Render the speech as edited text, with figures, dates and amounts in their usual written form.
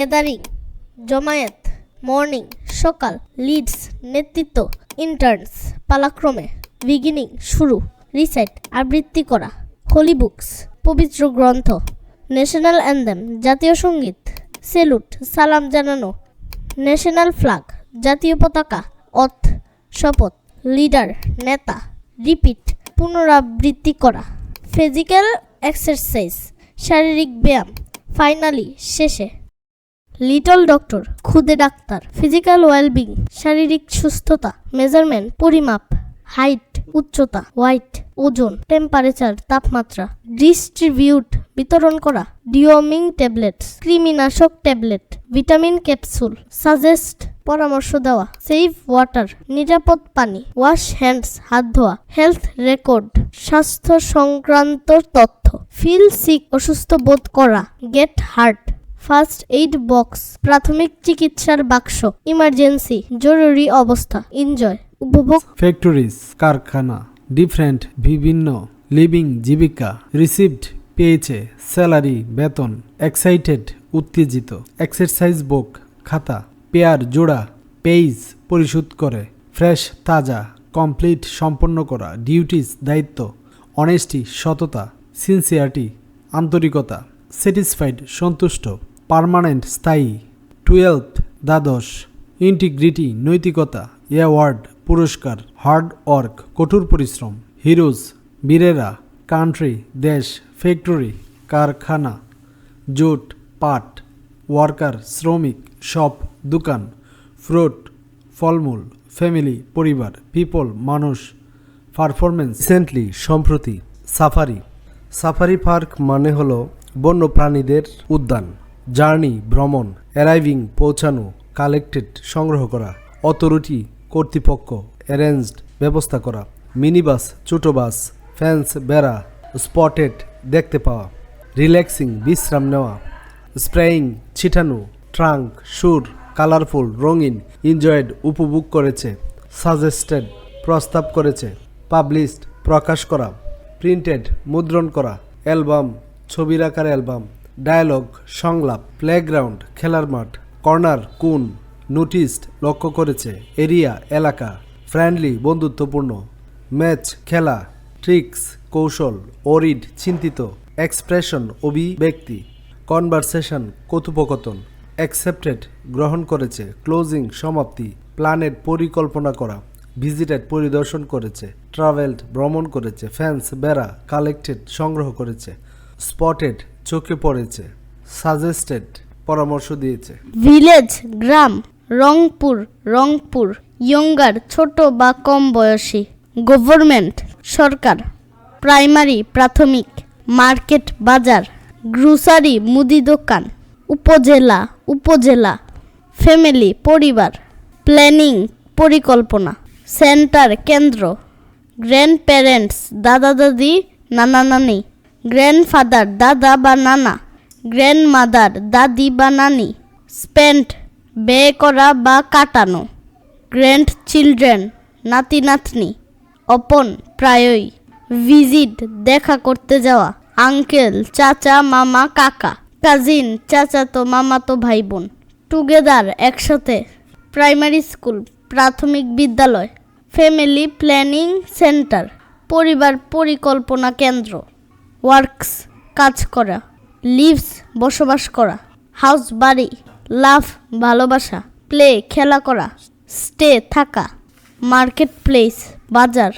Gathering, জমায়েত, morning, সকাল, Leeds, নেতৃত্ব, ইন্টার্নস, পালাক্রমে, বিগিনিং, শুরু, রিসাইট, আবৃত্তি করা, হোলি বুকস, পবিত্র গ্রন্থ, ন্যাশনাল অ্যান্থেম, জাতীয় সঙ্গীত, সেলুট, সালাম জানানো, ন্যাশনাল ফ্ল্যাগ, জাতীয় পতাকা, অথ, শপথ, লিডার, নেতা, রিপিট, পুনরাবৃত্তি করা, ফিজিক্যাল এক্সারসাইজ, শারীরিক ব্যায়াম, ফাইনালি, শেষে, লিটল ডক্টর, খুদে ডাক্তার, ফিজিক্যাল ওয়েলবিং, শারীরিক সুস্থতা, মেজারমেন্ট, পরিমাপ, হাইট, উচ্চতা, ওয়াইট, ওজন, টেম্পারেচার, তাপমাত্রা, ডিস্ট্রিবিউট, বিতরণ করা, ডিওমিং ট্যাবলেটস, কৃমিনাশক ট্যাবলেট, ভিটামিন ক্যাপসুল, সাজেস্ট, পরামর্শ দেওয়া, সেভ ওয়াটার, নিরাপদ পানি, ওয়াশ হ্যান্ডস, হাত ধোয়া, হেলথ রেকর্ড, স্বাস্থ্য সংক্রান্ত তথ্য, ফিল সিক, অসুস্থ বোধ করা, gate heart, first aid box, প্রাথমিক চিকিৎসার বাক্স, ইমার্জেন্সি, জরুরি অবস্থা, এনজয়, উপভোগ, ফ্যাক্টরিজ, কারখানা, ডিফারেন্ট, বিভিন্ন, লিভিং, জীবিকা, রিসিভড, পেয়েছে, স্যালারি, বেতন, এক্সাইটেড, উত্তেজিত, এক্সারসাইজ বুক, খাতা, পেয়ার, জোড়া, পেইজ, পরিশোধ করে, ফ্রেশ, তাজা, কমপ্লিট, সম্পন্ন করা, ডিউটিস, দায়িত্ব, অনেস্টি, সততা, সিনসিয়ারিটি, আন্তরিকতা, স্যাটিসফাইড, সন্তুষ্ট, পার্মানেন্ট, স্থায়ী, 12th, দ্বাদশ, ইন্টিগ্রিটি, নৈতিকতা, অ্যাওয়ার্ড, পুরস্কার, হার্ড ওয়ার্ক, কঠোর পরিশ্রম, হিরোজ, বীরেরা, কান্ট্রি, দেশ, ফ্যাক্টরি, কারখানা, জুট, পাট, ওয়ার্কার, শ্রমিক, শপ, দোকান, ফ্রুট, ফলমূল, ফ্যামিলি, পরিবার, পিপল, মানুষ, পারফরমেন্স, রিসেন্টলি, সম্প্রতি, সাফারি। সাফারি পার্ক মানে হলো বন্য প্রাণীদের উদ্যান। জার্নি, ভ্রমণ, অ্যারাইভিং, পৌঁছানো, কালেক্টেড, সংগ্রহ করা, অথরিটি, কর্তৃপক্ষ, অ্যারেঞ্জড, ব্যবস্থা করা, মিনি বাস, ছোট বাস, ফ্যান্স, বেড়া, স্পটেড, দেখতে পাওয়া, রিল্যাক্সিং, বিশ্রাম নেওয়া, স্প্রেয়িং, ছিটানো, ট্রাঙ্ক, সুর, কালারফুল, রঙিন, এনজয়েড, উপভোগ করেছে, সাজেস্টেড, প্রস্তাব করেছে, পাবলিশড, প্রকাশ করা, প্রিন্টেড, মুদ্রণ করা, অ্যালবাম, ছবির আকার অ্যালবাম, ডায়ালগ, সংলাপ, প্লেগ্রাউন্ড, খেলার মাঠ, কর্নার, কোণ, নোটিসড, লক্ষ্য করেছে, এরিয়া, এলাকা, ফ্রেন্ডলি, বন্ধুত্বপূর্ণ, ম্যাচ, খেলা, ট্রিক্স, কৌশল, অরিড, চিন্তিত, এক্সপ্রেশন, অভিব্যক্তি, কনভারসেশন, কথোপকথন, অ্যাকসেপ্টেড, গ্রহণ করেছে, ক্লোজিং, সমাপ্তি, প্ল্যানেড, পরিকল্পনা করা, ভিজিটেড, পরিদর্শন করেছে, ট্রাভেলড, ভ্রমণ করেছে, ফ্যান্স, বেড়া, কালেক্টেড, সংগ্রহ করেছে, স্পটেড, চোখে পড়েছে, সাজেস্টেড, পরামর্শ দিয়েছে। ভিলেজ, গ্রাম, রংপুর, রংপুর, ইয়ঙ্গার, ছোট বা কম বয়সী, গভর্নমেন্ট, সরকার, প্রাইমারি, প্রাথমিক, মার্কেট, বাজার, গ্রোসারি, মুদি দোকান, উপজেলা, উপজেলা, ফ্যামিলি, পরিবার, প্ল্যানিং, পরিকল্পনা, সেন্টার, কেন্দ্র, গ্র্যান্ড প্যারেন্টস, দাদা দাদি, নানা নানি, গ্র্যান্ডফাদার, দাদা বা নানা, গ্র্যান্ডমাদার, দাদি বা নানি, স্পেন্ট, ব্যয় করা বা কাটানো, গ্র্যান্ড চিলড্রেন, নাতি নাতনি, অপন, প্রায়ই, ভিজিট, দেখা করতে যাওয়া, আঙ্কেল, চাচা, মামা, কাকা, কাজিন, চাচাতো মামাতো ভাই বোন, টুগেদার, একসাথে, প্রাইমারি স্কুল, প্রাথমিক বিদ্যালয়, ফ্যামিলি প্ল্যানিং সেন্টার, পরিবার পরিকল্পনা কেন্দ্র, ওয়ার্কস, কাজ করা, লিভস, বসবাস করা, হাউস, বাড়ি, লাভ, ভালোবাসা, প্লে, খেলা করা, স্টে, থাকা, মার্কেট প্লেস, বাজার,